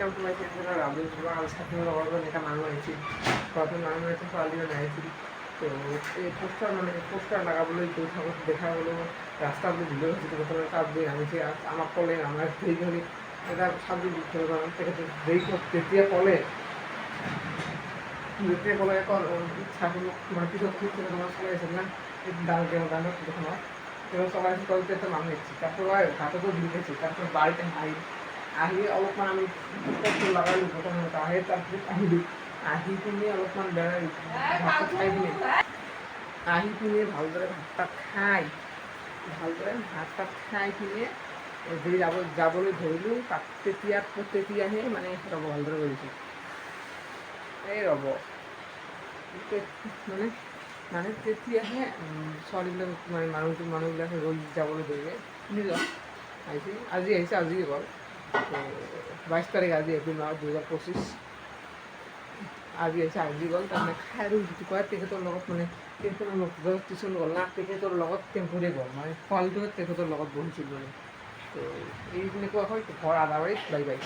camp সোমাইছিল ৰাজু ছাত্ৰীৰ লগৰ এনেকৈ মানুহ আহিছিল ঘৰটো মানুহ আহিছিল ছোৱালীও নাহিছিল তো এই পোষ্টাৰ লগাবলৈ গৈ থাকোঁতে দেখা গ'লো ৰাস্তাত ভিডিঅ' হৈছিল বছৰৰ তাত গৈ নামিছে আমাক ক'লে আমাৰ হেৰি কৰি এটা চাবজেক্ট বিষয় তেখেতে যেতিয়া ক'লে চাকৰি মানে পিছত তোমাৰ চলাই আছিল না ডাঙৰ ফটোখনত তেওঁ চলাইছিল তলতে এটা মানুহ আহিছিল তাৰপৰা হাততো ভিৰি খাইছিল তাৰপিছত বাৰীতে আহি অলপমান আমি লগালোঁ প্ৰথমতে আহি তাৰপিছত আহিলোঁ আহি পিনি অলপমান ভাত খাই পিনি ভালদৰে ভাত খাই পিনি যদি যাবলৈ ধৰিলোঁ তাত তেতিয়াহে মানে ৰ'ব ভালদৰে কৰিছোঁ এই ৰ'ব মানে তেতিয়াহে ছোৱালীবিলাক মানে মানুহবিলাকে যাবলৈ ধৰিলে তিনিজন আহিছে আজি গ'ল 22 তাৰিখ আজি এপ্ৰিল মাহৰ 2025 আজি গ'ল তাৰমানে খাইৰো যিটো কয় তেখেতৰ লগত মানে তেখেতৰ টিউশ্যন গ'ল না তেখেতৰ লগত টেম্পুৰে গ'ল মানে ফলটো তেখেতৰ লগত বহিছিল মানে তো এই তেনেকুৱা হয় ঘৰ আদাবাৰীত বাই